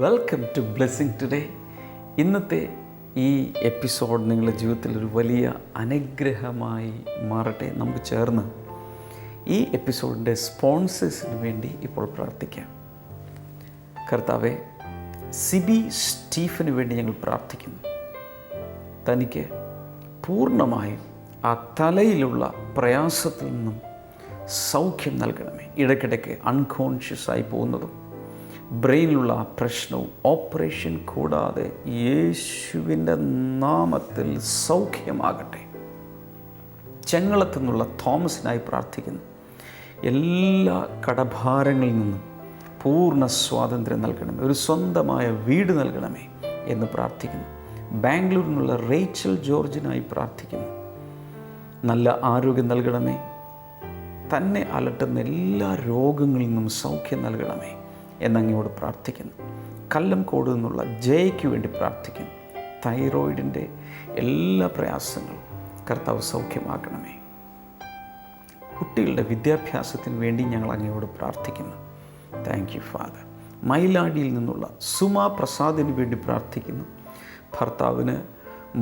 Welcome to blessing today. ഇന്നത്തെ ഈ episode നിങ്ങളുടെ ജീവിതത്തിൽ ഒരു വലിയ അനുഗ്രഹമായി മാറട്ടെ. നമുക്ക് ചേർന്ന് ഈ എപ്പിസോഡിൻ്റെ സ്പോൺസേഴ്സിന് വേണ്ടി ഇപ്പോൾ പ്രാർത്ഥിക്കാം. കർത്താവെ, സിബി സ്റ്റീഫന് വേണ്ടി ഞങ്ങൾ പ്രാർത്ഥിക്കുന്നു. തനിക്ക് പൂർണ്ണമായും ആ തലയിലുള്ള പ്രയാസത്തിൽ നിന്നും സൗഖ്യം നൽകണമേ. ഇടയ്ക്കിടയ്ക്ക് അൺകോൺഷ്യസായി പോകുന്നതും ബ്രെയിനിലുള്ള ആ പ്രശ്നവും ഓപ്പറേഷൻ കൂടാതെ യേശുവിൻ്റെ നാമത്തിൽ സൗഖ്യമാകട്ടെ. ചെങ്ങളത്തു നിന്നുള്ള തോമസിനായി പ്രാർത്ഥിക്കുന്നു. എല്ലാ കടഭാരങ്ങളിൽ നിന്നും പൂർണ്ണ സ്വാതന്ത്ര്യം നൽകണമേ, ഒരു സ്വന്തമായ വീട് നൽകണമേ എന്ന് പ്രാർത്ഥിക്കുന്നു. ബാംഗ്ലൂരിൽ നിന്നുള്ള റേച്ചൽ ജോർജിനായി പ്രാർത്ഥിക്കുന്നു. നല്ല ആരോഗ്യം നൽകണമേ. തന്നെ അലട്ടുന്ന എല്ലാ രോഗങ്ങളിൽ നിന്നും സൗഖ്യം നൽകണമേ എന്നങ്ങോട് പ്രാർത്ഥിക്കുന്നു. കല്ലംകോട് നിന്നുള്ള ജയയ്ക്ക് വേണ്ടി പ്രാർത്ഥിക്കുന്നു. തൈറോയിഡിൻ്റെ എല്ലാ പ്രയാസങ്ങളും കർത്താവ് സൗഖ്യമാക്കണമേ. കുട്ടികളുടെ വിദ്യാഭ്യാസത്തിന് വേണ്ടി ഞങ്ങൾ അങ്ങയോട് പ്രാർത്ഥിക്കുന്നു. Thank you father. മയിലാടിയിൽ നിന്നുള്ള സുമാ പ്രസാദിന് വേണ്ടി പ്രാർത്ഥിക്കുന്നു. ഭർത്താവിന്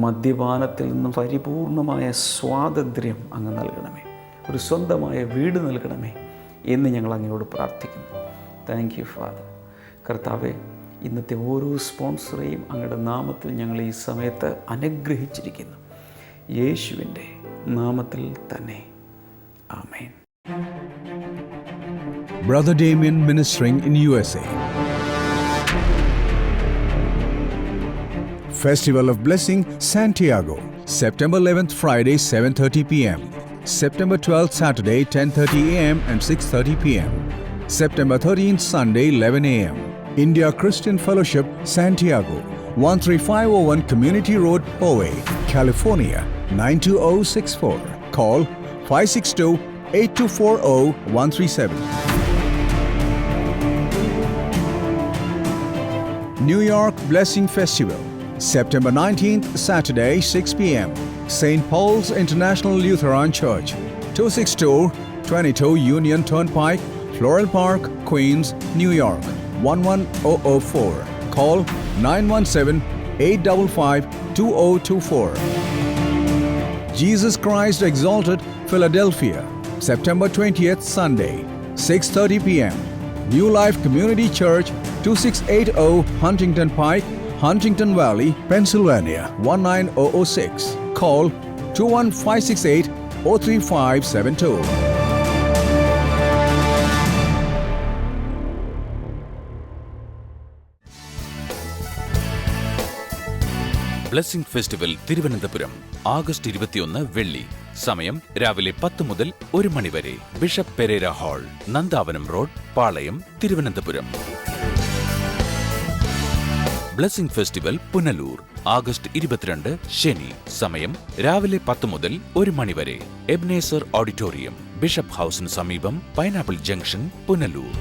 മദ്യപാനത്തിൽ നിന്നും പരിപൂർണമായ സ്വാതന്ത്ര്യം അങ്ങ് നൽകണമേ, ഒരു സ്വന്തമായ വീട് നൽകണമേ എന്ന് ഞങ്ങൾ അങ്ങയോട് പ്രാർത്ഥിക്കുന്നു. Thank you father. കർത്താവെ, ഇന്നത്തെ ഓരോ സ്പോൺസറെയും അങ്ങയുടെ നാമത്തിൽ ഞങ്ങൾ ഈ സമയത്ത് അനുഗ്രഹിച്ചിരിക്കുന്നു. യേശുവിൻ്റെ നാമത്തിൽ തന്നെ, ആമേൻ. Brother Damien ministering in USA. Festival of Blessing, Santiago. September 11th, Friday, 7:30 p.m. September 12th, Saturday, 10:30 a.m. and 6:30 p.m. September 13th, Sunday, 11 a.m. India Christian Fellowship, Santiago, 13501 Community Road, Poway, California, 92064. Call 562-8240-137. New York Blessing Festival, September 19th, Saturday, 6 p.m. St. Paul's International Lutheran Church, 26222 Union Turnpike, Floral Park, Queens, New York, 11004. Call 917-855-2024. Jesus Christ Exalted, Philadelphia, September 20th, Sunday, 6:30 p.m. New Life Community Church, 2680 Huntington Pike, Huntington Valley, Pennsylvania, 19006. Call 21568-03572. Blessing festival Thiruvananthapuram August 21 വെള്ളി. സമയം രാവിലെ 10 മുതൽ 1 മണി വരെ. Bishop Pereira hall, Nandavanam road, Palayam, Thiruvananthapuram. Blessing festival Punalur August 22 ശനി. സമയം രാവിലെ 10 മുതൽ 1 മണി വരെ. എബ്നേസർ ഓഡിറ്റോറിയം, ബിഷപ്പ് ഹൗസിന് സമീപം, പൈനാപ്പിൾ ജംഗ്ഷൻ, പുനലൂർ.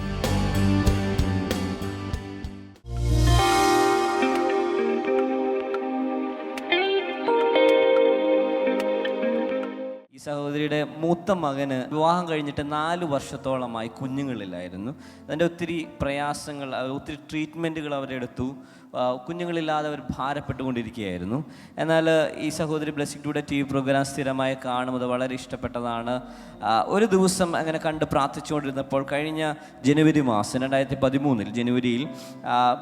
സഹോദരിയുടെ മൂത്ത മകന് വിവാഹം കഴിഞ്ഞിട്ട് 4 വർഷത്തോളമായി കുഞ്ഞുങ്ങളില്ലായിരുന്നു. അതിൻ്റെ ഒത്തിരി പ്രയാസങ്ങൾ, ഒത്തിരി ട്രീറ്റ്മെൻറ്റുകൾ അവരെടുത്തു. കുഞ്ഞുങ്ങളില്ലാതെ അവർ ഭാരപ്പെട്ടുകൊണ്ടിരിക്കുകയായിരുന്നു. എന്നാൽ ഈ സഹോദരി ബ്ലെസ്സിംഗ് ടുഡേ TV പ്രോഗ്രാം സ്ഥിരമായി കാണുന്നത് വളരെ ഇഷ്ടപ്പെട്ടതാണ്. ഒരു ദിവസം അങ്ങനെ കണ്ട് പ്രാർത്ഥിച്ചുകൊണ്ടിരുന്നപ്പോൾ കഴിഞ്ഞ ജനുവരി മാസം 2013 ജനുവരിയിൽ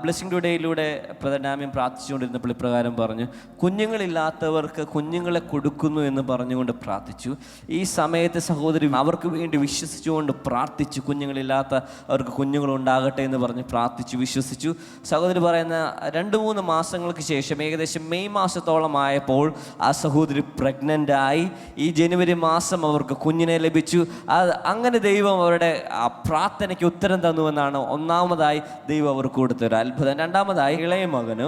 ബ്ലെസ്സിംഗ് ടുഡേയിലൂടെ പ്രധാനാമ്യം പ്രാർത്ഥിച്ചുകൊണ്ടിരുന്നപ്പോൾ ഇപ്രകാരം പറഞ്ഞു: കുഞ്ഞുങ്ങളില്ലാത്തവർക്ക് കുഞ്ഞുങ്ങളെ കൊടുക്കുന്നു എന്ന് പറഞ്ഞുകൊണ്ട് പ്രാർത്ഥിച്ചു. ഈ സമയത്ത് സഹോദരി അവർക്ക് വേണ്ടി വിശ്വസിച്ചുകൊണ്ട് പ്രാർത്ഥിച്ചു. കുഞ്ഞുങ്ങളില്ലാത്ത അവർക്ക് കുഞ്ഞുങ്ങളുണ്ടാകട്ടെ എന്ന് പറഞ്ഞ് പ്രാർത്ഥിച്ചു, വിശ്വസിച്ചു. സഹോദരി പറയുന്ന 2-3 മാസങ്ങൾക്ക് ശേഷം ഏകദേശം മെയ് മാസത്തോളമായപ്പോൾ ആ സഹോദരി പ്രഗ്നൻ്റ് ആയി. ഈ ജനുവരി മാസം അവർക്ക് കുഞ്ഞിനെ ലഭിച്ചു. അങ്ങനെ ദൈവം അവരുടെ ആ പ്രാർത്ഥനയ്ക്ക് ഉത്തരം തന്നുവെന്നാണ് ഒന്നാമതായി ദൈവം അവർക്ക് കൊടുത്തൊരു അത്ഭുതം. രണ്ടാമതായി ഇളയ മകന്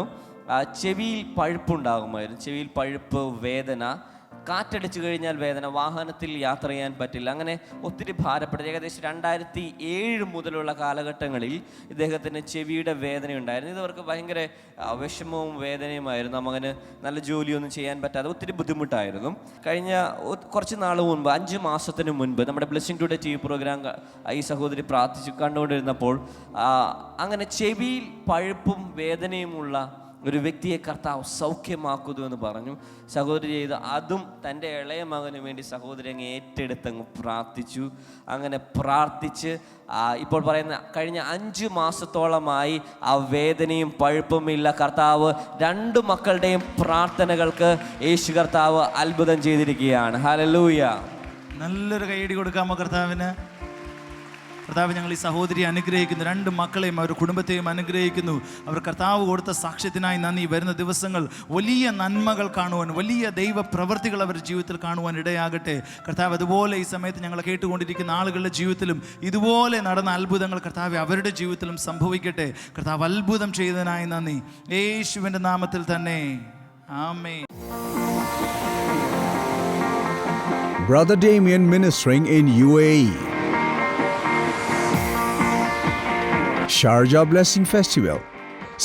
ചെവിയിൽ പഴുപ്പുണ്ടാകുമായിരുന്നു. ചെവിയിൽ പഴുപ്പ്, വേദന, കാറ്റടിച്ചു കഴിഞ്ഞാൽ വേദന, വാഹനത്തിൽ യാത്ര ചെയ്യാൻ പറ്റില്ല, അങ്ങനെ ഒത്തിരി ഭാരപ്പെട്ടത്. ഏകദേശം 2007 മുതലുള്ള കാലഘട്ടങ്ങളിൽ ഇദ്ദേഹത്തിന് ചെവിയുടെ വേദനയുണ്ടായിരുന്നു. ഇതവർക്ക് ഭയങ്കര വിഷമവും വേദനയുമായിരുന്നു. മകന് നല്ല ജോലിയൊന്നും ചെയ്യാൻ പറ്റാതെ ഒത്തിരി ബുദ്ധിമുട്ടായിരുന്നു. കഴിഞ്ഞ കുറച്ച് നാൾ മുൻപ്, 5 മാസത്തിന് മുൻപ്, നമ്മുടെ ബ്ലെസ്സിംഗ് ടുഡേ TV പ്രോഗ്രാം ഈ സഹോദരി പ്രാർത്ഥിച്ച് കണ്ടുകൊണ്ടിരുന്നപ്പോൾ അങ്ങനെ ചെവിയിൽ പഴുപ്പും വേദനയുമുള്ള ഒരു വ്യക്തിയെ കർത്താവ് സൗഖ്യമാക്കുന്നു എന്ന് പറഞ്ഞു. സഹോദരി ചെയ്ത് അതും തൻ്റെ ഇളയ മകന് വേണ്ടി സഹോദരി അങ്ങ് ഏറ്റെടുത്തങ്ങ് പ്രാർത്ഥിച്ചു. അങ്ങനെ പ്രാർത്ഥിച്ച് ഇപ്പോൾ പറയുന്ന കഴിഞ്ഞ 5 മാസത്തോളമായി ആ വേദനയും പഴുപ്പുമില്ല. കർത്താവ് 2 മക്കളുടെയും പ്രാർത്ഥനകൾക്ക് യേശു കർത്താവ് അത്ഭുതം ചെയ്തിരിക്കുകയാണ്. ഹല്ലേലൂയ. നല്ലൊരു കൈയടി കൊടുക്കാമോ കർത്താവിന്? കർത്താവ് ഞങ്ങൾ ഈ സഹോദരി അനുഗ്രഹിക്കുന്നു, 2 മക്കളെയും അവരുടെ കുടുംബത്തെയും അനുഗ്രഹിക്കുന്നു. അവർ കർത്താവ് കൊടുത്ത സാക്ഷ്യത്തിനായി നന്ദി. വരുന്ന ദിവസങ്ങൾ വലിയ നന്മകൾ കാണുവാൻ, വലിയ ദൈവ പ്രവൃത്തികൾ അവരുടെ ജീവിതത്തിൽ കാണുവാൻ ഇടയാകട്ടെ. കർത്താവ് അതുപോലെ ഈ സമയത്ത് ഞങ്ങളെ കേട്ടുകൊണ്ടിരിക്കുന്ന ആളുകളുടെ ജീവിതത്തിലും ഇതുപോലെ നടന്ന അത്ഭുതങ്ങൾ കർത്താവ് അവരുടെ ജീവിതത്തിലും സംഭവിക്കട്ടെ. കർത്താവ് അത്ഭുതം ചെയ്തതിനായി നന്ദി, യേശുവിൻ്റെ നാമത്തിൽ തന്നെ. ആമേൻ. Brother Damien ministering in UAE. Sharjah Blessing Festival,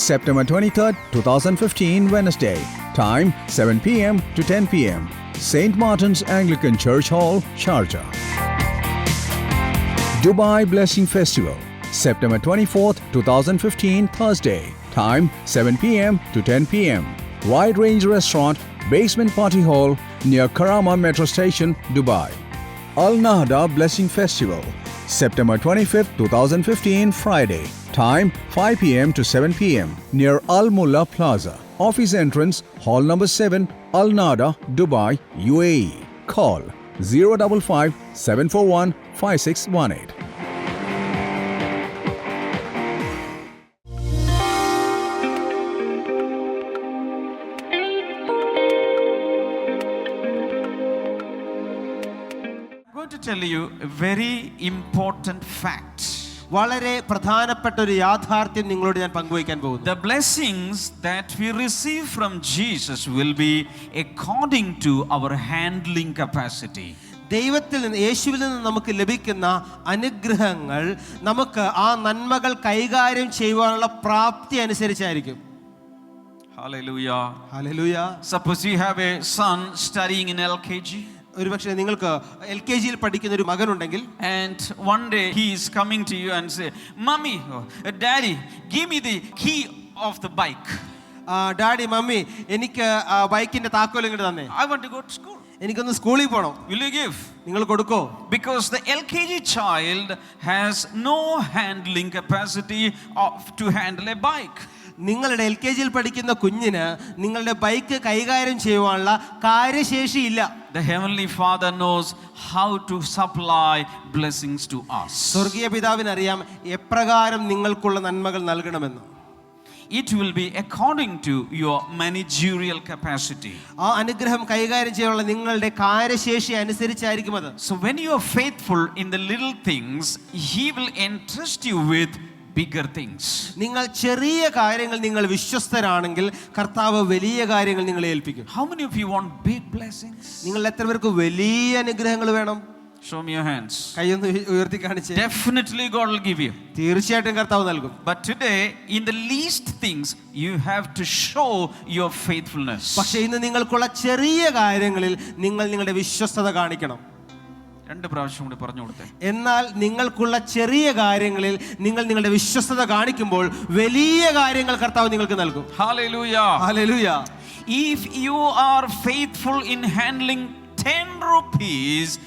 September 23rd, 2015, Wednesday. Time 7 p.m. to 10 p.m. St. Martin's Anglican Church Hall, Sharjah. Dubai Blessing Festival, September 24th, 2015, Thursday. Time 7 p.m. to 10 p.m. Wide Range Restaurant, Basement Party Hall, near Karama Metro Station, Dubai. Al Nahda Blessing Festival, September 25th, 2015, Friday. Time 5 p.m. to 7 p.m. near Al Mulla Plaza. Office entrance, hall number 7, Al Nahda, Dubai, UAE. Call 055 741 5618. I'm going to tell you a very important fact. വളരെ പ്രധാനപ്പെട്ട ഒരു യാഥാർത്ഥ്യം നിങ്ങളോട് ഞാൻ പങ്കുവയ്ക്കാൻ പോകുന്നു. The blessings that we receive from Jesus will be according to our handling capacity. ദൈവത്തിൽ നിന്ന്, യേശുവിൽ നിന്ന് നമുക്ക് ലഭിക്കുന്ന അനുഗ്രഹങ്ങൾ നമുക്ക് ആ നന്മകൾ കൈകാര്യം ചെയ്യുവാനുള്ള പ്രാപ്തി അനുസരിച്ചായിരിക്കും. Hallelujah. Hallelujah. Suppose you have a son studying in LKG. ഒരുപക്ഷെ നിങ്ങൾക്ക് LKG പഠിക്കുന്ന ഒരു മകനുണ്ടെങ്കിൽ, and one day he is coming to you and say, "Mommy, Daddy, give me the key of the bike. Daddy, mummy, എനിക്ക് ബൈക്കിന്റെ താക്കോൽ ഇങ്ങോട്ട് തന്നെ. I want to go to school. എനിക്കൊന്ന് സ്കൂളിൽ പോകണം. Will you give?" നിങ്ങൾ കൊടുക്കോ? Because the LKG child has no handling capacity to handle a bike. നിങ്ങളുടെ LKG പഠിക്കുന്ന കുഞ്ഞിന് നിങ്ങളുടെ ബൈക്ക് കൈകാര്യം ചെയ്യുവാനുള്ള കാര്യശേഷിയില്ല. The Heavenly Father knows how to supply blessings to us. സ്വർഗീയ പിതാവിനറിയാം എപ്രകാരം നിങ്ങൾക്കുള്ള നന്മകൾ നൽകണമെന്ന്. It will be according to your managerial capacity. ആ അനുഗ്രഹം കൈകാര്യം ചെയ്യാനുള്ള നിങ്ങളുടെ കാര്യശേഷി അനുസരിച്ചായിരിക്കും അത്. So when you are faithful in the little things, He will entrust you with bigger things. നിങ്ങൾ ചെറിയ കാര്യങ്ങൾ നിങ്ങൾ വിശ്വസ്തരാണെങ്കിൽ കർത്താവ് വലിയ കാര്യങ്ങൾ നിങ്ങളെ ഏൽപ്പിക്കും. How many of you want big blessings? നിങ്ങൾ എത്ര പേർക്ക് വലിയ അനുഗ്രഹങ്ങൾ വേണം? Show me your hands. കൈയൊന്ന് ഉയർത്തി കാണിച്ചേ. Definitely God will give you. തീർച്ചയായിട്ടും കർത്താവ് നൽകും. But today, in the least things, you have to show your faithfulness. പക്ഷേ ഇന്ന് നിങ്ങൾക്കുള്ള ചെറിയ കാര്യങ്ങളിൽ നിങ്ങൾ നിങ്ങളുടെ വിശ്വസ്തത കാണിക്കണം. 2 പ്രാവശ്യം കൂടി പറഞ്ഞു കൊടുത്തേ. എന്നാൽ നിങ്ങൾക്കുള്ള ചെറിയ കാര്യങ്ങളിൽ നിങ്ങൾ നിങ്ങളുടെ വിശ്വസ്തത കാണിക്കുമ്പോൾ വലിയ കാര്യങ്ങൾ കർത്താവ് നിങ്ങൾക്ക് നൽകും. Hallelujah. Hallelujah. If you are faithful in handling 10 rupees,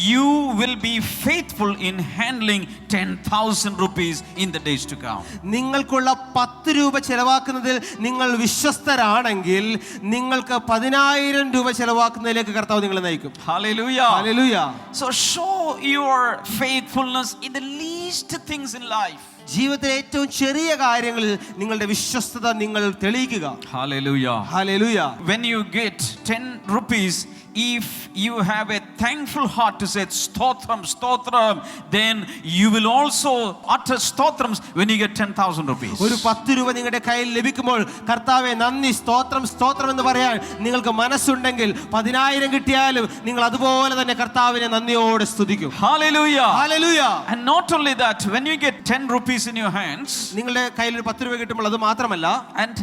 you will be faithful in handling 10,000 rupees in the days to come. നിങ്ങൾക്കുള്ള 10 രൂപ ചെലവാക്കുന്നതിൽ നിങ്ങൾ വിശ്വസ്തരാണെങ്കിൽ നിങ്ങൾക്ക് 10,000 രൂപ ചെലവാക്കുന്നതിലേക്ക് കർത്താവ് നിങ്ങളെ നയിക്കും. Hallelujah. Hallelujah. So show your faithfulness in the least things in life. ജീവിതത്തിലെ ഏറ്റവും ചെറിയ കാര്യങ്ങളിൽ നിങ്ങളുടെ വിശ്വസ്തത നിങ്ങൾ തെളിയിക്കുക. Hallelujah. Hallelujah. When you get 10 rupees, if you have a thankful heart to say stotram, stotram, then you will also utter stotrams when you get 10,000 rupees. ഒരു 10 രൂപ നിങ്ങളുടെ കയ്യിൽ ലഭിക്കുമ്പോൾ കർത്താവേ നന്ദി, സ്തോത്രം, സ്തോത്രം എന്ന് പറയാൻ നിങ്ങൾക്ക് മനസ്സുണ്ടെങ്കിൽ 10,000 കിട്ടിയാലും നിങ്ങൾ അതുപോലെ തന്നെ കർത്താവിനെ നന്ദിയോടെ സ്തുതിക്കും. Hallelujah. Hallelujah. And not only that, when you get 10 rupees in your hands, നിങ്ങളുടെ കയ്യിൽ ഒരു 10 രൂപ കിട്ടുമ്പോൾ അത് മാത്രമല്ല, and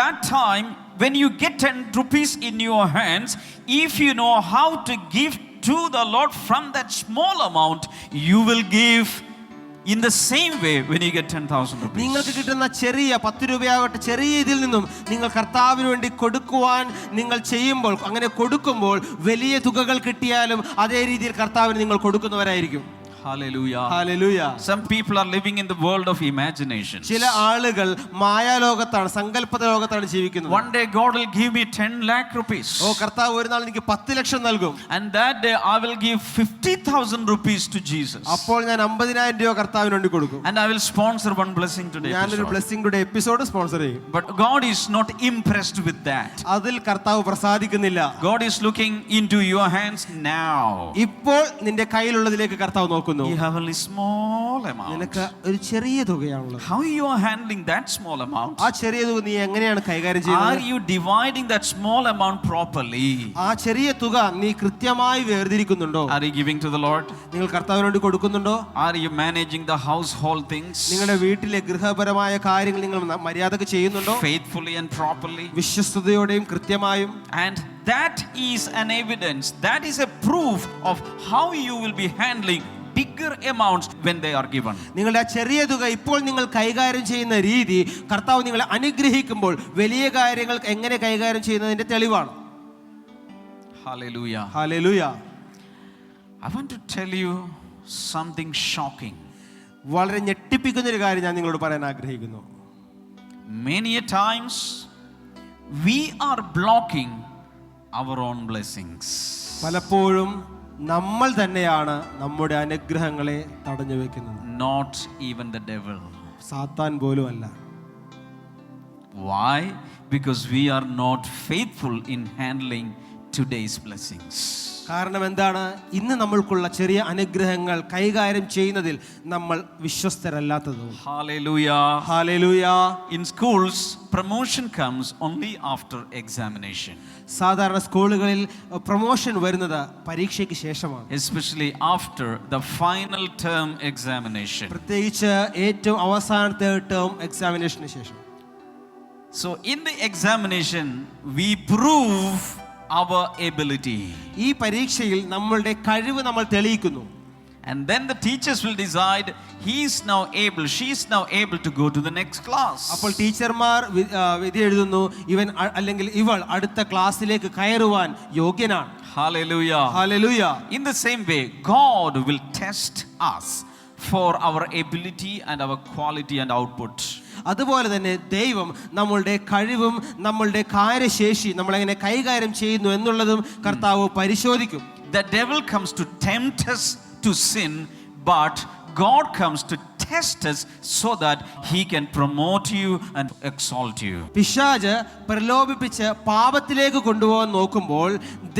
that time when you get 10 rupees in your hands, if you know how to give to the Lord from that small amount, you will give in the same way when you get 10,000 rupees. നിങ്ങൾക്ക് കിട്ടുന്ന ചെറിയ 10 രൂപയാകട്ടെ, ചെറിയ ഇതിൽ നിന്നും നിങ്ങൾ കർത്താവിന് വേണ്ടി കൊടുക്കുവാൻ നിങ്ങൾ ചെയ്യുമ്പോൾ, അങ്ങനെ കൊടുക്കുമ്പോൾ വലിയ തുകകൾ കിട്ടിയാലും അതേ രീതിയിൽ കർത്താവിന് നിങ്ങൾ കൊടുക്കുന്നവരായിരിക്കും. Hallelujah. Hallelujah. Some people are living in the world of imagination. ചില ആളുകൾ മായാലോകത്താണ്, സങ്കല്പ ലോകത്താണ് ജീവിക്കുന്നത്. One day God will give me 10 lakh rupees. ഓ കർത്താവ് ഒരു നാൾ എനിക്ക് 10 ലക്ഷം നൽകും. And that day I will give 50,000 rupees to Jesus. അപ്പോൾ ഞാൻ 50,000 രൂപ കർത്താവിന് വേണ്ടി കൊടുക്കും. And I will sponsor one blessing today. ഞാനൊരു ബ്ലെസ്സിംഗ് ടുഡേ എപ്പിസോഡ് സ്പോൺസർ ചെയ്യും. But God is not impressed with that. അതിൽ കർത്താവ് പ്രസാദിക്കുന്നില്ല. God is looking into your hands now. ഇപ്പോൾ നിന്റെ കയ്യിലുള്ളതിലേക്ക് കർത്താവ് നോക്കുന്നു. You have only small amount. നിനക്ക് ഒരു ചെറിയ തുകയാണുള്ളത്. How you are handling that small amount? ആ ചെറിയ തുക നീ എങ്ങനെയാണ് കൈകാര്യം Are ചെയ്യുന്നത്? you dividing that small amount properly? ആ ചെറിയ തുക നീ കൃത്യമായി വേർതിരിക്കുന്നുണ്ടോ? Are you giving to the Lord? നിങ്ങൾ കർത്താവിന് വേണ്ടി കൊടുക്കുന്നുണ്ടോ? Are you managing the household things നിങ്ങളുടെ വീട്ടിലെ ഗൃഹപരമായ കാര്യങ്ങൾ നിങ്ങൾ മര്യാദക്ക് ചെയ്യുന്നുണ്ടോ? faithfully and properly? വിശ്വസ്തയോടെയും കൃത്യമായും. And that is an evidence, that is a proof of how you will be handling bigger amounts when they are given. നിങ്ങളുടെ ആ ചെറിയ തുക ഇപ്പോൾ നിങ്ങൾ കൈകാര്യം ചെയ്യുന്ന രീതി കർത്താവ് നിങ്ങളെ അനുഗ്രഹിക്കുമ്പോൾ വലിയ കാര്യങ്ങൾ എങ്ങനെ കൈകാര്യം ചെയ്യുന്നതിന്റെ തെളിവാണ്. Hallelujah. Hallelujah. I want to tell you something shocking. വളരെ ഞെട്ടിപ്പിക്കുന്ന ഒരു കാര്യം ഞാൻ നിങ്ങളോട് പറയാൻ ആഗ്രഹിക്കുന്നു. Many a times we are blocking our own blessings. പലപ്പോഴും നമ്മൾ തന്നെയാണ് നമ്മുടെ അനുഗ്രഹങ്ങളെ തടഞ്ഞു വെക്കുന്നത്. Not even the devil. സാത്താൻ പോലും അല്ല. Why? Because we are not faithful in handling today's blessings. കാരണം എന്താണ്? ഇന്ന് നമ്മൾക്കുള്ള ചെറിയ അനുഗ്രഹങ്ങൾ കൈകാര്യം ചെയ്യുന്നതിൽ നമ്മൾ വിശ്വസ്തരല്ലാത്തത്. Hallelujah. Hallelujah. In schools, promotion comes only after examination. സാധാരണ സ്കൂളുകളിൽ പ്രൊമോഷൻ വരുന്നത് പരീക്ഷയ്ക്ക് ശേഷമാണ്. Especially after the final term examination. പ്രത്യേകിച്ച് ഏറ്റവും അവസാനത്തെ ടേം എക്സാമിനേഷന് ശേഷം. So in the examination, we prove our ability. ഈ പരീക്ഷയിൽ നമ്മളുടെ കഴിവ് നമ്മൾ തെളിയിക്കുന്നു. And then the teachers will decide he is now able, she is now able to go to the next class. അപ്പോൾ ടീച്ചർമാർ വിധി എഴുതുന്നു, ഇവൻ അല്ലെങ്കിൽ ഇവൾ അടുത്ത ക്ലാസ്സിലേക്ക് കയറുവാൻ യോഗ്യനാണ്. Hallelujah. Hallelujah. In the same way, God will test us for our ability and our quality and output. അതുപോലെ തന്നെ ദൈവം നമ്മളുടെ കഴിവും നമ്മളുടെ കാര്യശേഷി നമ്മളെങ്ങനെ കൈകാര്യം ചെയ്യുന്നു എന്നുള്ളതും കർത്താവ് പരിശോധിക്കും. The devil comes to tempt us to sin, but God comes to test us so that he can promote you and exalt you. പിശാച് പ്രലോഭിപ്പിച്ച് പാപത്തിലേക്ക് കൊണ്ടുപോകാൻ നോക്കുമ്പോൾ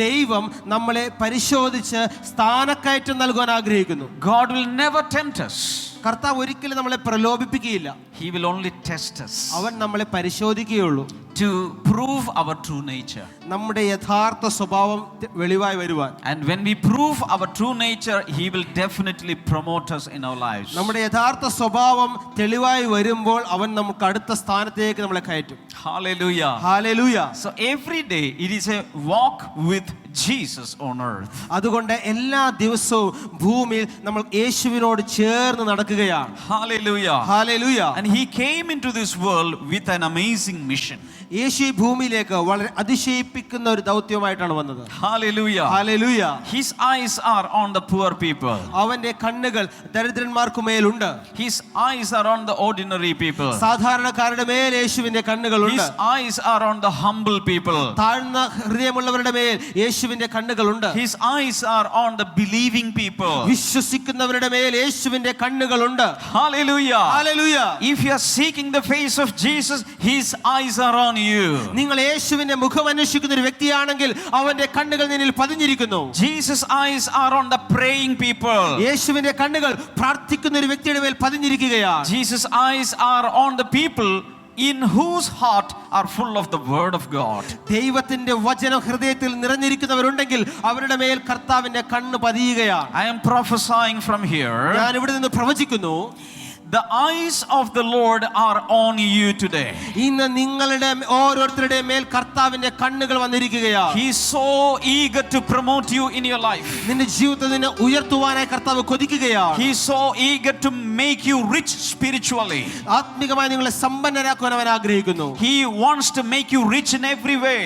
ദൈവം നമ്മളെ പരിശോധിച്ച് സ്ഥാനക്കയറ്റം നൽകാൻ ആഗ്രഹിക്കുന്നു. God will never tempt us. കർത്താവ് ഒരിക്കലും നമ്മളെ പ്രലോഭിപ്പിക്കുകയില്ല. He will only test us അവൻ നമ്മളെ പരിശോധിക്കുകയുള്ളൂ. to prove our true nature. നമ്മുടെ യഥാർത്ഥ സ്വഭാവം വെളിവായി വരുവാൻ. And when we prove our true nature, he will definitely promote us in our lives. നമ്മുടെ യഥാർത്ഥ സ്വഭാവം തെളിവായി വരുമ്പോൾ അവൻ നമുക്ക് അടുത്ത സ്ഥാനത്തേക്ക് നമ്മളെ കയറ്റും. Hallelujah. Hallelujah. So every day it is a walk with Jesus on earth. അതുകൊണ്ട് എല്ലാ ദിവസവും ഭൂമിയിൽ നമ്മൾ യേശുവിനോട് ചേർന്ന് നടക്കുകയാണ്. Hallelujah. Hallelujah. And he came into this world with an amazing mission. യേശു ഈ ഭൂമിയിലേക്ക് വളരെ അതിശയിപ്പിക്കുന്ന ഒരു ദൗത്യമായിട്ടാണ് വന്നത്. Hallelujah. Hallelujah. His eyes are on the poor people. അവന്റെ കണ്ണുകൾ ദരിദ്രന്മാർക്ക് മേലുണ്ട്. His eyes are on the ordinary people. സാധാരണക്കാരുടെ മേൽ യേശുവിന്റെ കണ്ണുകളുണ്ട്. His eyes are on the humble people. താഴ്ന്ന ഹൃദയമുള്ളവരുടെ മേൽ യേശുവിന്റെ കണ്ണുകളുണ്ട്. His eyes are on the believing people. വിശ്വസിക്കുന്നവരുടെ മേൽ യേശുവിന്റെ കണ്ണുകളുണ്ട്. Hallelujah. Hallelujah. If if you are seeking the face of Jesus, his eyes are on you. നിങ്ങൾ യേശുവിന്റെ മുഖം അന്വേഷിക്കുന്ന ഒരു വ്യക്തിയാണെങ്കിൽ അവന്റെ കണ്ണുകൾ നിന്നിൽ പതിഞ്ഞിരിക്കുന്നു. Jesus' eyes are on the praying people. യേശുവിന്റെ കണ്ണുകൾ പ്രാർത്ഥിക്കുന്ന ഒരു വ്യക്തിയുടെ മേൽ പതിഞ്ഞിരിക്കുകയാണ്. Jesus' eyes are on the people in whose heart are full of the word of God. ദൈവത്തിന്റെ വചനം ഹൃദയത്തിൽ നിറഞ്ഞിരിക്കുന്നവരുണ്ടെങ്കിൽ അവരുടെ മേൽ കർത്താവിന്റെ കണ്ണ് പതിയുകയാണ്. I am prophesying from here. ഞാൻ ഇവിടെ നിന്ന് പ്രവചിക്കുന്നു, the eyes of the Lord are on you today. ഇന്ന് നിങ്ങളുടെ ഓരോരുത്തരുടെ മേൽ കർത്താവിന്റെ കണ്ണുകൾ വന്നിരിക്കുകയാണ്. He is so eager to promote you in your life. നിന്റെ ജീവിതത്തിനെ ഉയർത്തുവാനായി കർത്താവ് കൊതിക്കുകയാണ്. He is so eager to make you rich spiritually. ആത്മികമായി നിങ്ങളെ സമ്പന്നരാക്കുവാൻ അവൻ ആഗ്രഹിക്കുന്നു. He wants to make you rich in every way.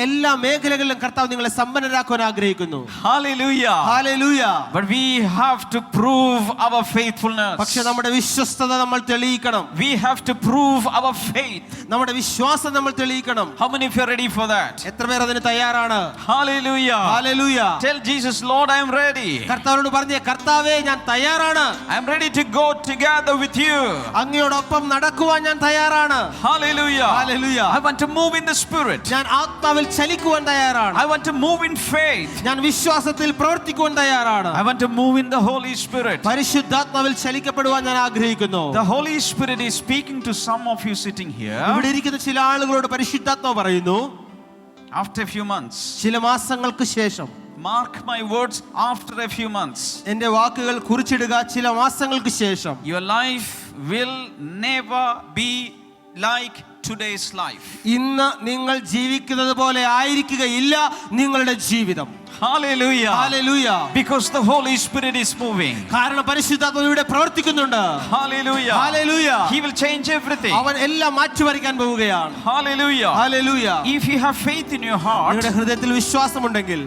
എല്ലാ മേഖലകളിലും കർത്താവ് നിങ്ങളെ സമ്പന്നരാക്കുവാൻ ആഗ്രഹിക്കുന്നു. Hallelujah. Hallelujah. But we have to prove our faithfulness. പക്ഷേ നമ്മുടെ വിശ്വാസത നമ്മൾ തെളിയിക്കണം. We have to prove our faith. നമ്മുടെ വിശ്വാസം നമ്മൾ തെളിയിക്കണം. How many of you are ready for that? എത്ര പേർ അതിന് തയ്യാറാണ്? Hallelujah. Hallelujah. Tell Jesus, Lord, I am ready. കർത്താവിനോട് പറഞ്ഞേ, കർത്താവേ ഞാൻ തയ്യാറാണ്. I am ready to go together with you. അങ്ങയോടൊപ്പം നടക്കുവാൻ ഞാൻ തയ്യാറാണ്. Hallelujah. Hallelujah. I want to move in the spirit. ഞാൻ ആത്മാവിൽ ചലിക്കുവാൻ തയ്യാറാണ്. I want to move in faith. ഞാൻ വിശ്വാസത്തിൽ പ്രവർത്തിക്കുവാൻ തയ്യാറാണ്. I want to move in the Holy Spirit. പരിശുദ്ധാത്മാവിൽ ചലിക്കപ്പെടുവാൻ ഞാൻ ആഗ്രഹിക്കുന്നു. The Holy Spirit is speaking to some of you sitting here. ഇവിടെ ഇരിക്കുന്ന ചില ആളുകളോട് പരിശുദ്ധാത്മാവ് പറയുന്നു, After a few months, ചില മാസങ്ങൾക്ക് ശേഷം, mark my words, after a few months, എന്റെ വാക്കുകൾ കുറിച്ചിടുക, ചില മാസങ്ങൾക്ക് ശേഷം your life will never be like today's life. ഇന്ന് നിങ്ങൾ ജീവിക്കുന്നത് പോലെ ആയിരിക്കുകയില്ല നിങ്ങളുടെ ജീവിതം. Hallelujah. Hallelujah. Because the Holy Spirit is moving. കാരണം പരിശുദ്ധാത്മാവ് ഇവിടെ പ്രവർത്തിക്കുന്നുണ്ട്. Hallelujah. Hallelujah. He will change everything. അവൻ എല്ലാം മാറ്റിമറിക്കാൻ പോവുകയാണ്. Hallelujah. Hallelujah. If you have faith in your heart, നിങ്ങളുടെ ഹൃദയത്തിൽ വിശ്വാസമുണ്ടെങ്കിൽ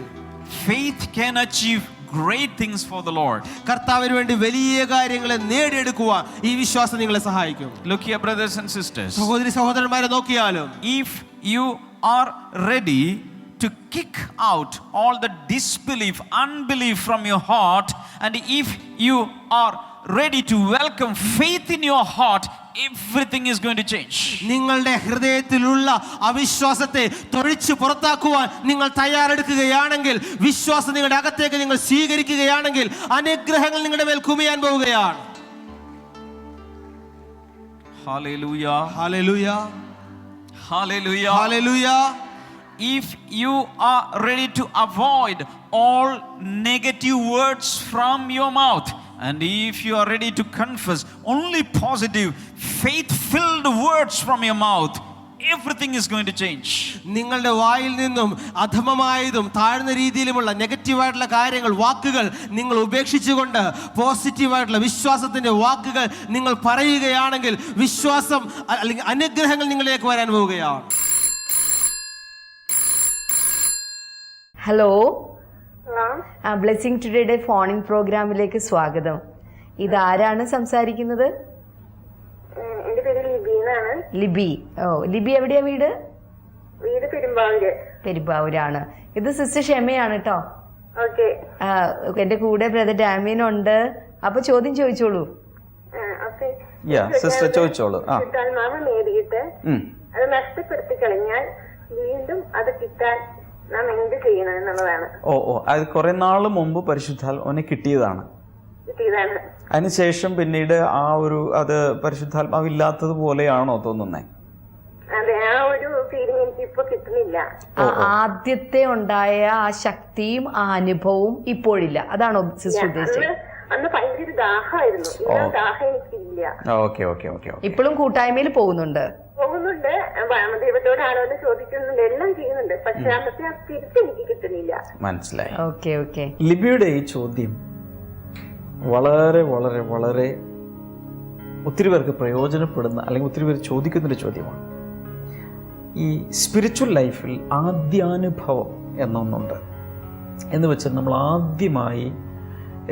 faith can achieve great things for the Lord. കർത്താവിന് വേണ്ടി വലിയ കാര്യങ്ങളെ നേടിയെടുക്കുവാൻ ഈ വിശ്വാസം നിങ്ങളെ സഹായിക്കും. Look here, brothers and sisters. സഹോദരി സഹോദരന്മാരെ നോക്കിയാലും, If you are ready to kick out all the disbelief, unbelief from your heart, and if you are ready to welcome faith in your heart, everything is going to change. നിങ്ങളുടെ ഹൃദയത്തിലുള്ള അവിശ്വാസത്തെ തൊഴിച്ചു പുറത്താക്കുവാൻ നിങ്ങൾ തയ്യാറെടുക്കുകയാണെങ്കിൽ, വിശ്വാസം നിങ്ങളുടെ അകത്തേക്ക് നിങ്ങൾ സ്വീകരിക്കുകയാണെങ്കിൽ, അനുഗ്രഹങ്ങൾ നിങ്ങളുടെ മേൽ കുമിയാൻ പോവുകയാണ്. Hallelujah. Hallelujah. Hallelujah. Hallelujah. If you are ready to avoid all negative words from your mouth, and if you are ready to confess only positive, faith-filled words from your mouth, everything is going to change. നിങ്ങളുടെ വായിൽ നിന്നും അധമമായതും താഴ്ന്ന രീതിയിലുമുള്ള നെഗറ്റീവായിട്ടുള്ള കാര്യങ്ങൾ, വാക്കുകൾ നിങ്ങൾ ഉപേക്ഷിച്ചുകൊണ്ട് പോസിറ്റീവായിട്ടുള്ള വിശ്വാസത്തിന്റെ വാക്കുകൾ നിങ്ങൾ പറയുകയാണെങ്കിൽ, വിശ്വാസം അല്ലെങ്കിൽ അനുഗ്രഹങ്ങൾ നിങ്ങളിലേക്ക് വരാൻ പോവുകയാണ്. ഹലോ, ബ്ലെസ്സിംഗ് ടുഡേയുടെ ഫോണിൻ പ്രോഗ്രാമിലേക്ക് സ്വാഗതം. ഇതാരാണ് സംസാരിക്കുന്നത്? എന്റെ പേര് ലിബി എന്നാണ്. ലിബി. ഓ, ലിബി എവിടെയാ വീട്? വീട് പെരുമ്പാവൂര്. പെരുമ്പാവൂരാണ്. ഇത് സിസ്റ്റർ ക്ഷമയാണ് കേട്ടോ. ഓക്കെ. എന്റെ കൂടെ ബ്രദർ ഡാമിനുണ്ട്. അപ്പൊ ചോദ്യം ചോദിച്ചോളൂ. സിസ്റ്റർ ചോദിച്ചോളൂ. മാമ നേടിയിട്ട് അത് നഷ്ടപ്പെടുത്തി കഴിഞ്ഞാൽ വീണ്ടും അത് കിട്ടാൻ നാം എന്ത് ചെയ്യണം എന്നുള്ളതാണ്. അത് കുറെ നാൾ മുമ്പ് പരിശുദ്ധാത്മാവിനെ കിട്ടിയതാണ്. അതിനുശേഷം പിന്നീട് അത് പരിശുദ്ധാത്മാവില്ലാത്തത് പോലെയാണോ തോന്നുന്നേ? അതെ, ആ ഒരു ഫീലിംഗ് എനിക്ക് ഇപ്പൊ കിട്ടുന്നില്ല. ആദ്യത്തെ ഉണ്ടായ ആ ശക്തിയും ആ അനുഭവവും ഇപ്പോഴില്ല. അതാണോ സിസ്റ്റർ ഉദ്ദേശിച്ചത്? അന്ന് ഭയങ്കര ദാഹമായിരുന്നു. ദാഹം എനിക്കില്ല. ഇപ്പോഴും കൂട്ടായ്മയിൽ പോകുന്നുണ്ട്. ദൈവത്തോട് ആരോട് ചോദിക്കുന്നുണ്ട്, എല്ലാം ചെയ്യുന്നുണ്ട്. പക്ഷെ അന്നത്തെ ആ സ്പിരിറ്റ് എനിക്ക് കിട്ടുന്നില്ല. മനസ്സിലായി. ഓക്കെ. ലിബിയുടെ ഈ ചോദ്യം വളരെ വളരെ വളരെ ഒത്തിരി പേർക്ക് പ്രയോജനപ്പെടുന്ന, അല്ലെങ്കിൽ ഒത്തിരി പേര് ചോദിക്കുന്നൊരു ചോദ്യമാണ്. ഈ സ്പിരിച്വൽ ലൈഫിൽ ആദ്യാനുഭവം എന്നൊന്നുണ്ട്. എന്ന് വെച്ചാൽ നമ്മൾ ആദ്യമായി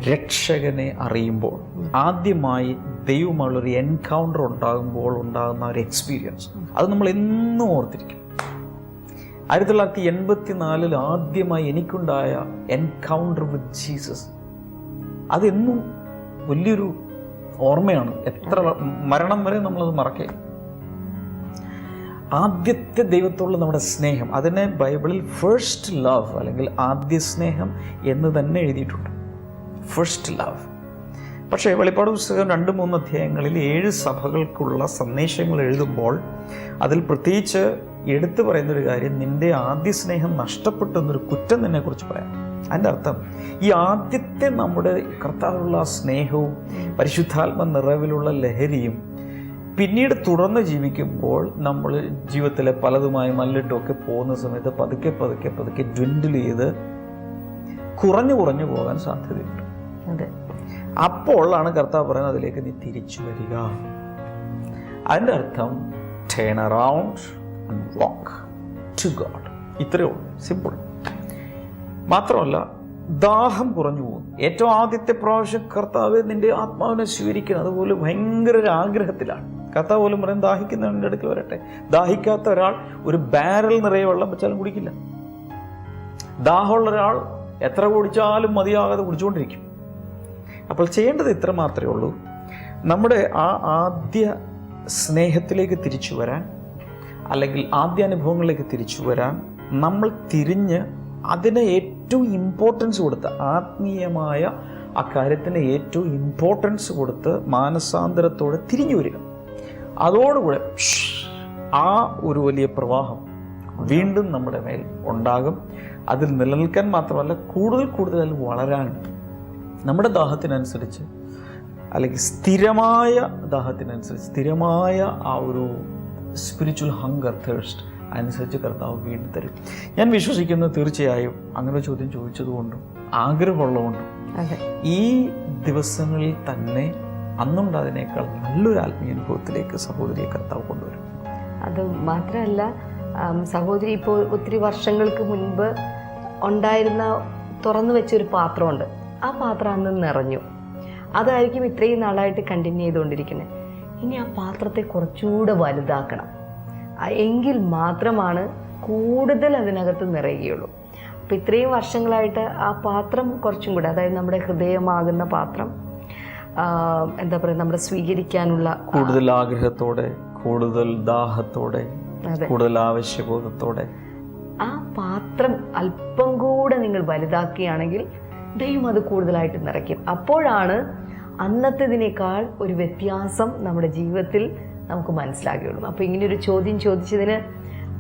രക്ഷകനെ അറിയുമ്പോൾ, ആദ്യമായി ദൈവമുള്ളൊരു എൻകൗണ്ടർ ഉണ്ടാകുമ്പോൾ ഉണ്ടാകുന്ന ഒരു എക്സ്പീരിയൻസ്, അത് നമ്മൾ എന്നും ഓർത്തിരിക്കും. 1984 ആദ്യമായി എനിക്കുണ്ടായ എൻകൗണ്ടർ വിത്ത് ജീസസ്, അതെന്നും വലിയൊരു ഓർമ്മയാണ്. എത്ര മരണം വരെ നമ്മളത് മറക്കില്ല. ആദ്യത്തെ ദൈവത്തോടുള്ള നമ്മുടെ സ്നേഹം, അതിനെ ബൈബിളിൽ ഫസ്റ്റ് ലവ് അല്ലെങ്കിൽ ആദ്യ സ്നേഹം എന്ന് തന്നെ എഴുതിയിട്ടുണ്ട്. First love. പക്ഷേ വെളിപ്പാട് പുസ്തകം 2-3 അധ്യായങ്ങളിൽ 7 സഭകൾക്കുള്ള സന്ദേശങ്ങൾ എഴുതുമ്പോൾ അതിൽ പ്രത്യേകിച്ച് എടുത്തു പറയുന്നൊരു കാര്യം, നിൻ്റെ ആദ്യ സ്നേഹം നഷ്ടപ്പെട്ടു എന്നൊരു കുറ്റം നിന്നെക്കുറിച്ച് പറയാം. അതിൻ്റെ അർത്ഥം ഈ ആദ്യത്തെ നമ്മുടെ കർത്താവിലുള്ള സ്നേഹവും പരിശുദ്ധാത്മ നിറവിലുള്ള ലഹരിയും പിന്നീട് തുടർന്ന് ജീവിക്കുമ്പോൾ നമ്മൾ ജീവിതത്തിലെ പലതുമായി മല്ലിട്ടുമൊക്കെ പോകുന്ന സമയത്ത് പതുക്കെ പതുക്കെ പതുക്കെ ഡ്വിൻഡിൽ ചെയ്ത് കുറഞ്ഞു പോകാൻ സാധ്യതയുണ്ട്. അതെ. അപ്പോഴാണ് കർത്താവ് പറയുന്നത് അതിലേക്ക് നീ തിരിച്ചു വരിക. അതിൻ്റെ അർത്ഥം turn around and walk to God. ഇത്രയേ ഉള്ളൂ, സിമ്പിൾ. മാത്രമല്ല ദാഹം കുറഞ്ഞു പോകും. ഏറ്റവും ആദ്യത്തെ പ്രാവശ്യം കർത്താവ് നിന്റെ ആത്മാവിനെ സ്വീകരിക്കണം, അതുപോലെ ഭയങ്കര ഒരു ആഗ്രഹത്തിലാണ്. കർത്താവ് പോലും പറയും ദാഹിക്കുന്നവൻ്റെ അടുക്കൽ വരട്ടെ. ദാഹിക്കാത്ത ഒരാൾ ഒരു ബാരൽ നിറയെ വെള്ളം വെച്ചാലും കുടിക്കില്ല. ദാഹമുള്ള ഒരാൾ എത്ര കുടിച്ചാലും മതിയാകാതെ കുടിച്ചുകൊണ്ടിരിക്കും. അപ്പോൾ ചെയ്യേണ്ടത് ഇത്ര മാത്രമേ ഉള്ളൂ, നമ്മുടെ ആ ആദ്യ സ്നേഹത്തിലേക്ക് തിരിച്ചു വരാൻ, അല്ലെങ്കിൽ ആദ്യ അനുഭവങ്ങളിലേക്ക് തിരിച്ചു വരാൻ നമ്മൾ തിരിഞ്ഞ് അതിന് ഏറ്റവും ഇമ്പോർട്ടൻസ് കൊടുത്ത്, ആത്മീയമായ ആ കാര്യത്തിന് ഏറ്റവും ഇമ്പോർട്ടൻസ് കൊടുത്ത് മാനസാന്തരത്തോടെ തിരിഞ്ഞു വരിക. അതോടുകൂടെ ആ ഒരു വലിയ പ്രവാഹം വീണ്ടും നമ്മുടെ മേൽ ഉണ്ടാകും. അതിൽ നിലനിൽക്കാൻ മാത്രമല്ല, കൂടുതൽ അതിൽ വളരാനുണ്ട്. നമ്മുടെ ദാഹത്തിനനുസരിച്ച്, അല്ലെങ്കിൽ സ്ഥിരമായ ദാഹത്തിനനുസരിച്ച്, സ്ഥിരമായ ആ ഒരു സ്പിരിച്വൽ ഹങ്കർ, തേഴ്സ്റ്റ് അനുസരിച്ച് കർത്താവ് വീണ്ടും തരും. ഞാൻ വിശ്വസിക്കുന്നത് തീർച്ചയായും അങ്ങനെ ഒരു ചോദ്യം ചോദിച്ചതുകൊണ്ടും ആഗ്രഹമുള്ളതുകൊണ്ടും ഈ ദിവസങ്ങളിൽ തന്നെ അന്നുണ്ടാതിനേക്കാൾ നല്ലൊരു ആത്മീയ അനുഭവത്തിലേക്ക് സഹോദരിയെ കർത്താവ് കൊണ്ടുവരും. അത് മാത്രമല്ല, സഹോദരി ഇപ്പോൾ ഒത്തിരി വർഷങ്ങൾക്ക് മുൻപ് ഉണ്ടായിരുന്ന തുറന്നു വെച്ചൊരു പാത്രമുണ്ട്. ആ പാത്രം അന്ന് നിറഞ്ഞു. അതായിരിക്കും ഇത്രയും നാളായിട്ട് കണ്ടിന്യൂ ചെയ്തുകൊണ്ടിരിക്കുന്നത്. ഇനി ആ പാത്രത്തെ കുറച്ചുകൂടെ വലുതാക്കണം. എങ്കിൽ മാത്രമാണ് കൂടുതൽ അതിനകത്ത് നിറയുകയുള്ളൂ. അപ്പോൾ ഇത്രയും വർഷങ്ങളായിട്ട് ആ പാത്രം കുറച്ചും കൂടെ, അതായത് നമ്മുടെ ഹൃദയമാകുന്ന പാത്രം, എന്താ പറയുക, നമ്മുടെ സ്വീകരിക്കാനുള്ള കൂടുതൽ ആഗ്രഹത്തോടെ, കൂടുതൽ ദാഹത്തോടെ, കൂടുതൽ ആവശ്യബോധത്തോടെ ആ പാത്രം അല്പം കൂടെ നിങ്ങൾ വലുതാക്കുകയാണെങ്കിൽ ദൈവം അത് കൂടുതലായിട്ട് നിറയ്ക്കും. അപ്പോഴാണ് അന്നത്തേതിനേക്കാൾ ഒരു വ്യത്യാസം നമ്മുടെ ജീവിതത്തിൽ നമുക്ക് മനസ്സിലാകുകയുള്ളൂ. അപ്പോൾ ഇങ്ങനെയൊരു ചോദ്യം ചോദിച്ചതിന്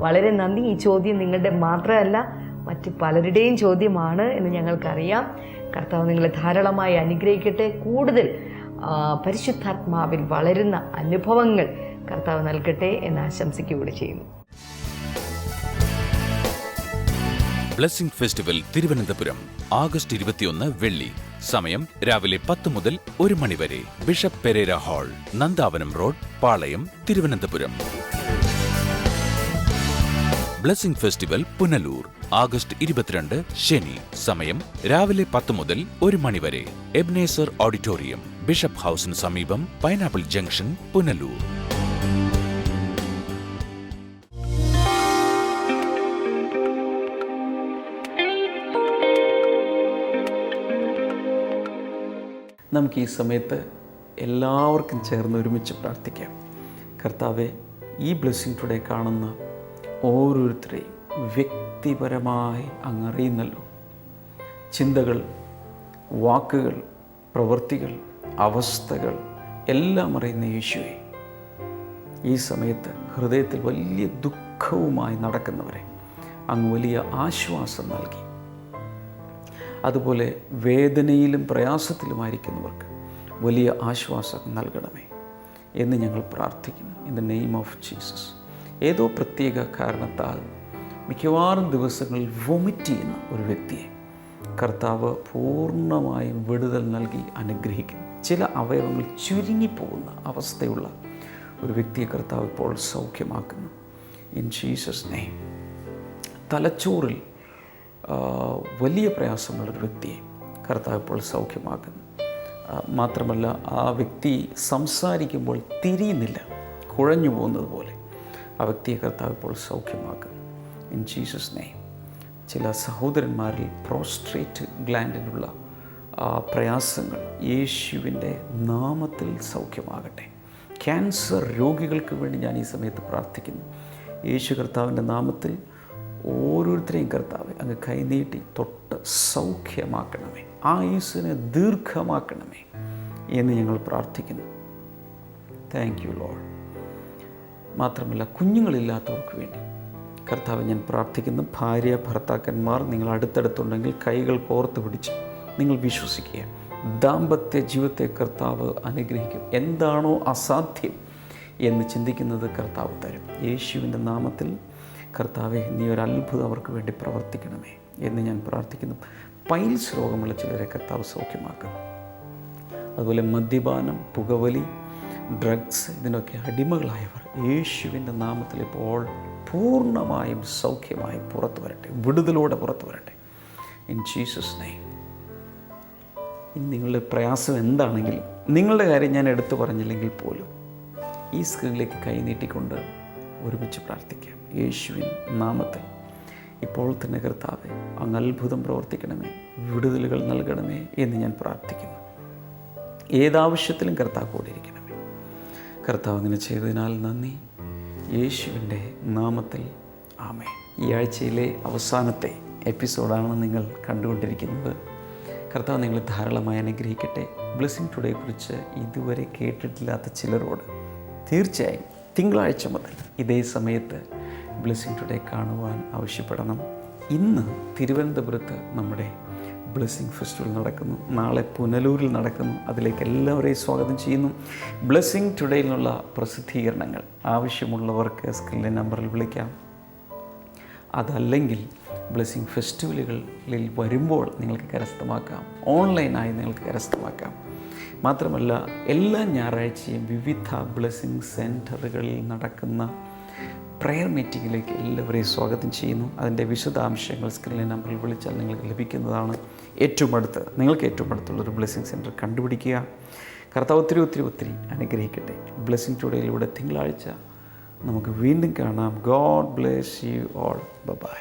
വളരെ നന്ദി. ഈ ചോദ്യം നിങ്ങളുടെ മാത്രമല്ല, മറ്റ് പലരുടെയും ചോദ്യമാണ് എന്ന് ഞങ്ങൾക്കറിയാം. കർത്താവ് നിങ്ങളെ ധാരാളമായി അനുഗ്രഹിക്കട്ടെ. കൂടുതൽ പരിശുദ്ധാത്മാവിൽ വളരുന്ന അനുഭവങ്ങൾ കർത്താവ് നൽകട്ടെ എന്ന് ആശംസിക്കുകയൂടെ ചെയ്യുന്നു. ബ്ലെസ്സിംഗ് ഫെസ്റ്റിവൽ തിരുവനന്തപുരം ആഗസ്റ്റ് 21 വെള്ളി. സമയം രാവിലെ 10 മുതൽ 1 മണി വരെ. Bishop Pereira hall, Nandavanam road, Palayam, Thiruvananthapuram. Blessing festival Punalur August 22 ശനി. സമയം രാവിലെ 10 മുതൽ 1 മണി വരെ. എബ്നേസർ ഓഡിറ്റോറിയം, ബിഷപ്പ് ഹൗസിന് സമീപം, പൈനാപ്പിൾ ജംഗ്ഷൻ, പുനലൂർ. നമുക്ക് ഈ സമയത്ത് എല്ലാവർക്കും ചേർന്ന് ഒരുമിച്ച് പ്രാർത്ഥിക്കാം. കർത്താവെ, ഈ ബ്ലെസ്സിംഗ് ടുഡേ കാണുന്ന ഓരോരുത്തരെയും വ്യക്തിപരമായി അങ്ങ് അറിയുന്നല്ലോ. ചിന്തകൾ, വാക്കുകൾ, പ്രവൃത്തികൾ, അവസ്ഥകൾ എല്ലാം അറിയുന്ന യേശുവേ, ഈ സമയത്ത് ഹൃദയത്തിൽ വലിയ ദുഃഖവുമായി നടക്കുന്നവരെ അങ്ങ് വലിയ ആശ്വാസം നൽകി. അതുപോലെ വേദനയിലും പ്രയാസത്തിലുമായിരിക്കുന്നവർക്ക് വലിയ ആശ്വാസം നൽകണമേ എന്ന് ഞങ്ങൾ പ്രാർത്ഥിക്കുന്നു. In the name of Jesus. ഏതോ പ്രത്യേക കാരണത്താൽ മിക്കവാറും ദിവസങ്ങളിൽ വൊമിറ്റ് ചെയ്യുന്ന ഒരു വ്യക്തിയെ കർത്താവ് പൂർണ്ണമായും വിടുതൽ നൽകി അനുഗ്രഹിക്കുന്നു. ചില അവയവങ്ങൾ ചുരുങ്ങിപ്പോകുന്ന അവസ്ഥയുള്ള ഒരു വ്യക്തിയെ കർത്താവ് ഇപ്പോൾ സൗഖ്യമാക്കുന്നു. In Jesus name. തലച്ചോറിൽ വലിയ പ്രയാസമുള്ളൊരു വ്യക്തിയെ കർത്താവ് ഇപ്പോൾ സൗഖ്യമാക്കുന്നു. മാത്രമല്ല, ആ വ്യക്തി സംസാരിക്കുമ്പോൾ തിരിയുന്നില്ല, കുഴഞ്ഞു പോകുന്നത് പോലെ ആ വ്യക്തിയെ കർത്താവ് ഇപ്പോൾ സൗഖ്യമാക്കുന്നു. In Jesus name. ചില സഹോദരന്മാരിൽ പ്രോസ്ട്രേറ്റ് ഗ്ലാൻഡിനുള്ള പ്രയാസങ്ങൾ യേശുവിൻ്റെ നാമത്തിൽ സൗഖ്യമാകട്ടെ. ക്യാൻസർ രോഗികൾക്ക് വേണ്ടി ഞാൻ ഈ സമയത്ത് പ്രാർത്ഥിക്കുന്നു. യേശു കർത്താവിൻ്റെ നാമത്തിൽ ഓരോരുത്തരെയും കർത്താവെ അങ്ങ് കൈനീട്ടി തൊട്ട് സൗഖ്യമാക്കണമേ, ആയുസ്സിനെ ദീർഘമാക്കണമേ എന്ന് ഞങ്ങൾ പ്രാർത്ഥിക്കുന്നു. Thank you Lord. മാത്രമല്ല കുഞ്ഞുങ്ങളില്ലാത്തവർക്ക് വേണ്ടി കർത്താവ് ഞാൻ പ്രാർത്ഥിക്കുന്നു. ഭാര്യ ഭർത്താക്കന്മാർ നിങ്ങൾ അടുത്തടുത്തുണ്ടെങ്കിൽ കൈകൾ കോർത്ത് പിടിച്ച് നിങ്ങൾ വിശ്വസിക്കുക, ദാമ്പത്യ ജീവിതത്തെ കർത്താവ് അനുഗ്രഹിക്കും. എന്താണോ അസാധ്യം എന്ന് ചിന്തിക്കുന്നത് കർത്താവ് തരും. യേശുവിൻ്റെ നാമത്തിൽ കർത്താവെ നീ ഒരു അത്ഭുതം അവർക്ക് വേണ്ടി പ്രവർത്തിക്കണമേ എന്ന് ഞാൻ പ്രാർത്ഥിക്കുന്നു. പൈൽസ് രോഗമുള്ള ചിലരെ കർത്താവ് സൗഖ്യമാക്കും. അതുപോലെ മദ്യപാനം, പുകവലി, ഡ്രഗ്സ് ഇതിനൊക്കെ അടിമകളായവർ യേശുവിൻ്റെ നാമത്തിൽ ഇപ്പോൾ പൂർണ്ണമായും സൗഖ്യമായി പുറത്തു വരട്ടെ, വിടുതലോടെ പുറത്തു വരട്ടെ. In Jesus name. ഇനി നിങ്ങളുടെ പ്രയാസം എന്താണെങ്കിലും നിങ്ങളുടെ കാര്യം ഞാൻ എടുത്തു പറഞ്ഞില്ലെങ്കിൽ പോലും ഈ സ്ക്രീനിലേക്ക് കൈനീട്ടിക്കൊണ്ട് ഒരുമിച്ച് പ്രാർത്ഥിക്കാം. യേശുവിൻ നാമത്തിൽ ഇപ്പോൾ തന്നെ കർത്താവെ അങ്ങ് അത്ഭുതം പ്രവർത്തിക്കണമേ, വിടുതലുകൾ നൽകണമേ എന്ന് ഞാൻ പ്രാർത്ഥിക്കുന്നു. ഏതാവശ്യത്തിലും കർത്താവ് കൂടിയിരിക്കണമേ. കർത്താവ് അങ്ങനെ ചെയ്തതിനാൽ നന്ദി. യേശുവിൻ്റെ നാമത്തിൽ ആമേൻ. ഈ ആഴ്ചയിലെ അവസാനത്തെ എപ്പിസോഡാണ് നിങ്ങൾ കണ്ടുകൊണ്ടിരിക്കുന്നത്. കർത്താവ് നിങ്ങളെ ധാരാളമായി അനുഗ്രഹിക്കട്ടെ. ബ്ലെസ്സിങ് ടുഡേയെക്കുറിച്ച് ഇതുവരെ കേട്ടിട്ടില്ലാത്ത ചിലരോട് തീർച്ചയായും തിങ്കളാഴ്ച മുതൽ ഇതേ സമയത്ത് ബ്ലെസ്സിങ് ടുഡേ കാണുവാൻ ആവശ്യപ്പെടണം. ഇന്ന് തിരുവനന്തപുരത്ത് നമ്മുടെ ബ്ലെസ്സിങ് ഫെസ്റ്റിവൽ നടക്കുന്നു. നാളെ പുനലൂരിൽ നടക്കുന്നു. അതിലേക്ക് എല്ലാവരെയും സ്വാഗതം ചെയ്യുന്നു. ബ്ലെസ്സിങ് ടുഡേയിൽ നിന്നുള്ള പ്രസിദ്ധീകരണങ്ങൾ ആവശ്യമുള്ളവർക്ക് സ്ക്രീനിലെ നമ്പറിൽ വിളിക്കാം. അതല്ലെങ്കിൽ ബ്ലെസ്സിങ് ഫെസ്റ്റിവലുകളിൽ വരുമ്പോൾ നിങ്ങൾക്ക് കരസ്ഥമാക്കാം. ഓൺലൈനായി നിങ്ങൾക്ക് കരസ്ഥമാക്കാം. മാത്രമല്ല എല്ലാ ഞായറാഴ്ചയും വിവിധ ബ്ലെസ്സിങ് സെൻറ്ററുകളിൽ നടക്കുന്ന പ്രെയർ മീറ്റിങ്ങിലേക്ക് എല്ലാവരെയും സ്വാഗതം ചെയ്യുന്നു. അതിൻ്റെ വിശദാംശങ്ങൾ സ്ക്രീനിലെ നമ്പറിൽ വിളിച്ചാൽ നിങ്ങൾക്ക് ലഭിക്കുന്നതാണ്. നിങ്ങൾക്ക് ഏറ്റവും അടുത്തുള്ളൊരു ബ്ലെസ്സിങ് സെൻറ്റർ കണ്ടുപിടിക്കുക. കർത്താവ് ഒത്തിരി ഒത്തിരി ഒത്തിരി അനുഗ്രഹിക്കട്ടെ. ബ്ലെസ്സിങ് ടുഡേയിലൂടെ തിങ്കളാഴ്ച നമുക്ക് വീണ്ടും കാണാം. God bless you all. By.